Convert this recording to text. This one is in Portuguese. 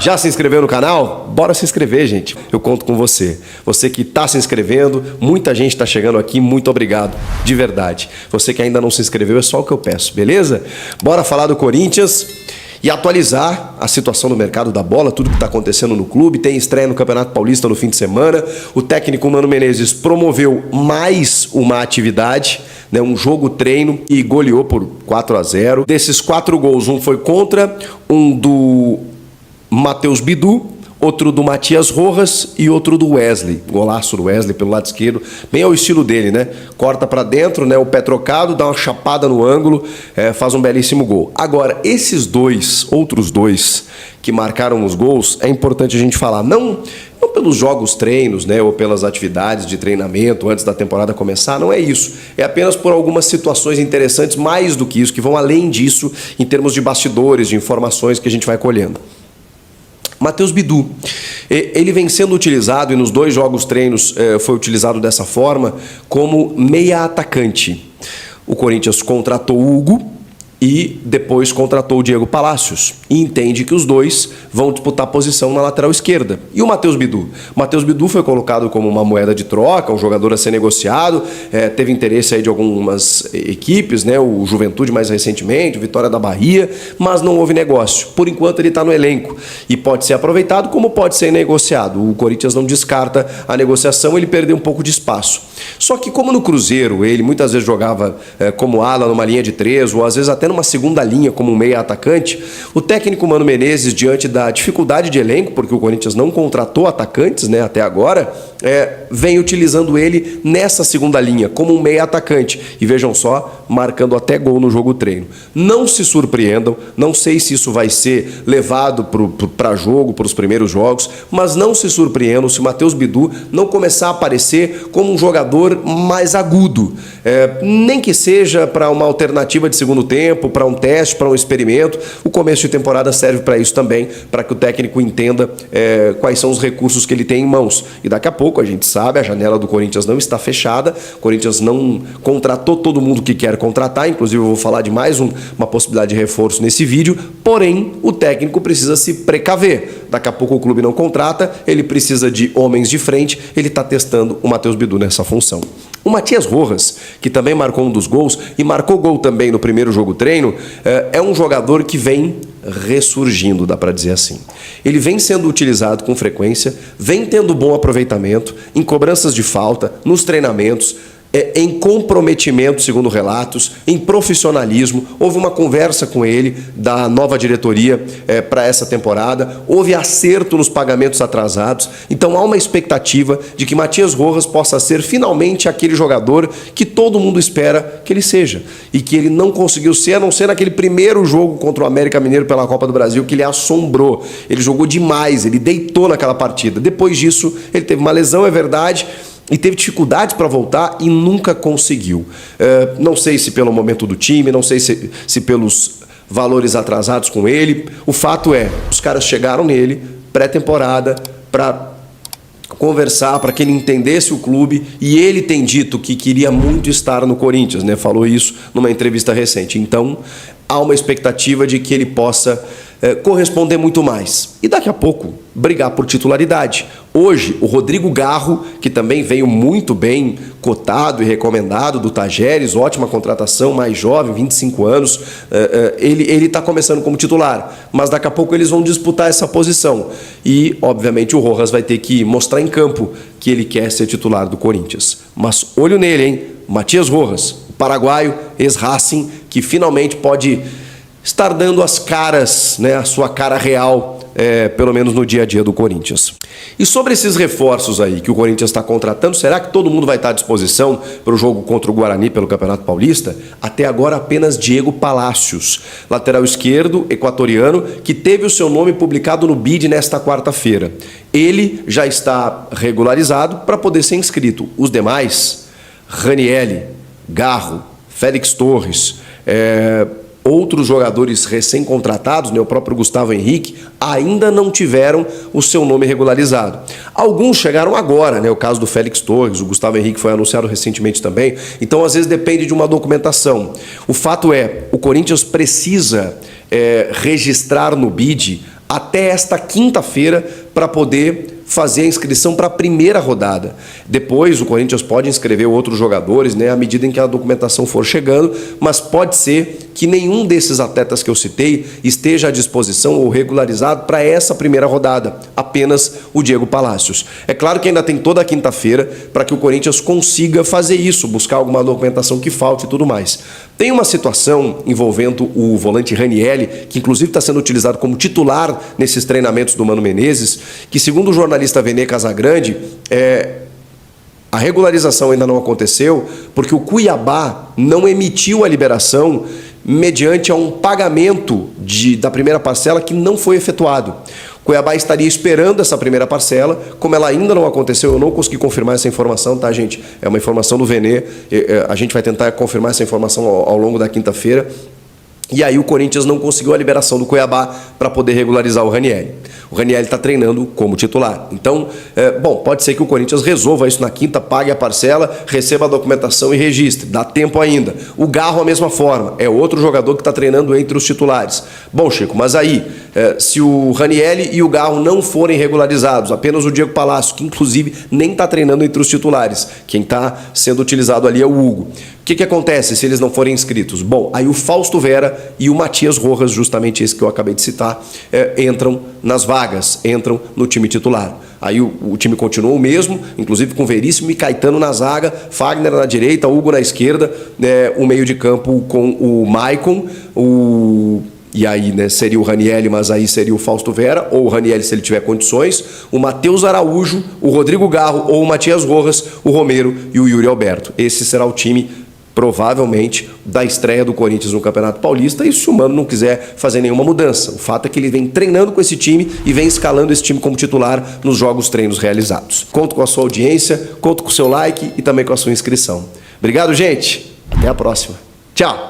Já se inscreveu no canal? Bora se inscrever, gente. Eu conto com você. Você que está se inscrevendo, muita gente está chegando aqui, muito obrigado, de verdade. Você que ainda não se inscreveu, é só o que eu peço, beleza? Bora falar do Corinthians e atualizar a situação do mercado da bola, tudo que está acontecendo no clube. Tem estreia no Campeonato Paulista no fim de semana. O técnico Mano Menezes promoveu mais uma atividade, né, um jogo-treino, e goleou por 4-0. Desses 4 gols, um foi contra, um do Matheus Bidu, outro do Matias Rojas e outro do Wesley. Golaço do Wesley pelo lado esquerdo, bem ao estilo dele, né? Corta para dentro, né? O pé trocado, dá uma chapada no ângulo, faz um belíssimo gol. Agora, esses outros dois que marcaram os gols, é importante a gente falar, não pelos jogos treinos, né, ou pelas atividades de treinamento antes da temporada começar, não é isso. É apenas por algumas situações interessantes, mais do que isso, que vão além disso em termos de bastidores, de informações que a gente vai colhendo. Matheus Bidu, ele vem sendo utilizado, e nos 2 jogos treinos foi utilizado dessa forma, como meia atacante. O Corinthians contratou o Hugo e depois contratou o Diego Palacios, e entende que os dois vão disputar posição na lateral esquerda. E o Matheus Bidu? O Matheus Bidu foi colocado como uma moeda de troca, um jogador a ser negociado, teve interesse aí de algumas equipes, né? O Juventude mais recentemente, o Vitória da Bahia, mas não houve negócio. Por enquanto ele está no elenco e pode ser aproveitado como pode ser negociado. O Corinthians não descarta a negociação, ele perdeu um pouco de espaço. Só que como no Cruzeiro ele muitas vezes jogava como ala numa linha de 3, ou às vezes até numa segunda linha como um meia atacante, o técnico Mano Menezes, diante da dificuldade de elenco, porque o Corinthians não contratou atacantes, né, até agora, vem utilizando ele nessa segunda linha como um meia atacante, e vejam só, marcando até gol no jogo treino. Não se surpreendam, não sei se isso vai ser levado para jogo, para os primeiros jogos, mas não se surpreendam se o Matheus Bidu não começar a aparecer como um jogador mais agudo, nem que seja para uma alternativa de segundo tempo, para um teste, para um experimento. O começo de temporada serve para isso também, para que o técnico entenda quais são os recursos que ele tem em mãos. E daqui a pouco, a gente sabe, a janela do Corinthians não está fechada, o Corinthians não contratou todo mundo que quer contratar, inclusive eu vou falar de mais uma possibilidade de reforço nesse vídeo, porém o técnico precisa se precaver. Daqui a pouco o clube não contrata, ele precisa de homens de frente, ele está testando o Matheus Bidu nessa função. O Matias Rojas, que também marcou um dos gols, e marcou gol também no primeiro jogo treino, é um jogador que vem ressurgindo, dá para dizer assim. Ele vem sendo utilizado com frequência, vem tendo bom aproveitamento em cobranças de falta, nos treinamentos, em comprometimento, segundo relatos, em profissionalismo. Houve uma conversa com ele da nova diretoria para essa temporada, houve acerto nos pagamentos atrasados, então há uma expectativa de que Matias Rojas possa ser finalmente aquele jogador que todo mundo espera que ele seja, e que ele não conseguiu ser, a não ser naquele primeiro jogo contra o América Mineiro pela Copa do Brasil, que ele assombrou, ele jogou demais, ele deitou naquela partida. Depois disso ele teve uma lesão, é verdade, e teve dificuldades para voltar e nunca conseguiu. Não sei se pelo momento do time, não sei se pelos valores atrasados com ele. O fato é, os caras chegaram nele, pré-temporada, para conversar, para que ele entendesse o clube, e ele tem dito que queria muito estar no Corinthians, né? Falou isso numa entrevista recente. Então, há uma expectativa de que ele possa corresponder muito mais. E daqui a pouco, brigar por titularidade. Hoje, o Rodrigo Garro, que também veio muito bem cotado e recomendado do Tajeres, ótima contratação, mais jovem, 25 anos, ele está começando como titular, mas daqui a pouco eles vão disputar essa posição. E, obviamente, o Rojas vai ter que mostrar em campo que ele quer ser titular do Corinthians. Mas olho nele, hein? Matias Rojas, o paraguaio, ex-Racing, que finalmente pode estar dando as caras, né, a sua cara real, pelo menos no dia a dia do Corinthians. E sobre esses reforços aí que o Corinthians está contratando, será que todo mundo vai estar à disposição para o jogo contra o Guarani pelo Campeonato Paulista? Até agora apenas Diego Palacios, lateral esquerdo, equatoriano, que teve o seu nome publicado no BID nesta quarta-feira. Ele já está regularizado para poder ser inscrito. Os demais, Ranielli, Garro, Félix Torres, outros jogadores recém-contratados, né, o próprio Gustavo Henrique, ainda não tiveram o seu nome regularizado. Alguns chegaram agora, né, o caso do Félix Torres, o Gustavo Henrique foi anunciado recentemente também, então às vezes depende de uma documentação. O fato é, o Corinthians precisa registrar no BID até esta quinta-feira para poder fazer a inscrição para a primeira rodada. Depois o Corinthians pode inscrever outros jogadores, né, à medida em que a documentação for chegando, mas pode ser que nenhum desses atletas que eu citei esteja à disposição ou regularizado para essa primeira rodada, apenas o Diego Palacios. É claro que ainda tem toda a quinta-feira para que o Corinthians consiga fazer isso, buscar alguma documentação que falte e tudo mais. Tem uma situação envolvendo o volante Ranielli, que inclusive está sendo utilizado como titular nesses treinamentos do Mano Menezes, que segundo o jornalista Vene Casagrande, a regularização ainda não aconteceu porque o Cuiabá não emitiu a liberação mediante a um pagamento da primeira parcela que não foi efetuado. O Cuiabá estaria esperando essa primeira parcela, como ela ainda não aconteceu, eu não consegui confirmar essa informação, tá, gente? É uma informação do Vene, a gente vai tentar confirmar essa informação ao longo da quinta-feira. E aí o Corinthians não conseguiu a liberação do Cuiabá para poder regularizar o Ranielli. O Ranielli está treinando como titular. Então, pode ser que o Corinthians resolva isso na quinta, pague a parcela, receba a documentação e registre. Dá tempo ainda. O Garro, a mesma forma. É outro jogador que está treinando entre os titulares. Bom, Chico, mas aí, se o Ranielli e o Garro não forem regularizados, apenas o Diego Palacios, que inclusive nem está treinando entre os titulares, quem está sendo utilizado ali é o Hugo. O que acontece se eles não forem inscritos? Bom, aí o Fausto Vera e o Matias Rojas, justamente esse que eu acabei de citar, entram nas vagas, entram no time titular. Aí o time continua o mesmo, inclusive com Veríssimo e Caetano na zaga, Fagner na direita, Hugo na esquerda, o meio de campo com o Maicon, e aí, né, seria o Ranielli, mas aí seria o Fausto Vera, ou o Ranielli se ele tiver condições, o Matheus Araújo, o Rodrigo Garro ou o Matias Rojas, o Romero e o Yuri Alberto. Esse será o time, provavelmente, da estreia do Corinthians no Campeonato Paulista, e se o Mano não quiser fazer nenhuma mudança. O fato é que ele vem treinando com esse time e vem escalando esse time como titular nos jogos treinos realizados. Conto com a sua audiência, conto com o seu like e também com a sua inscrição. Obrigado, gente. Até a próxima. Tchau.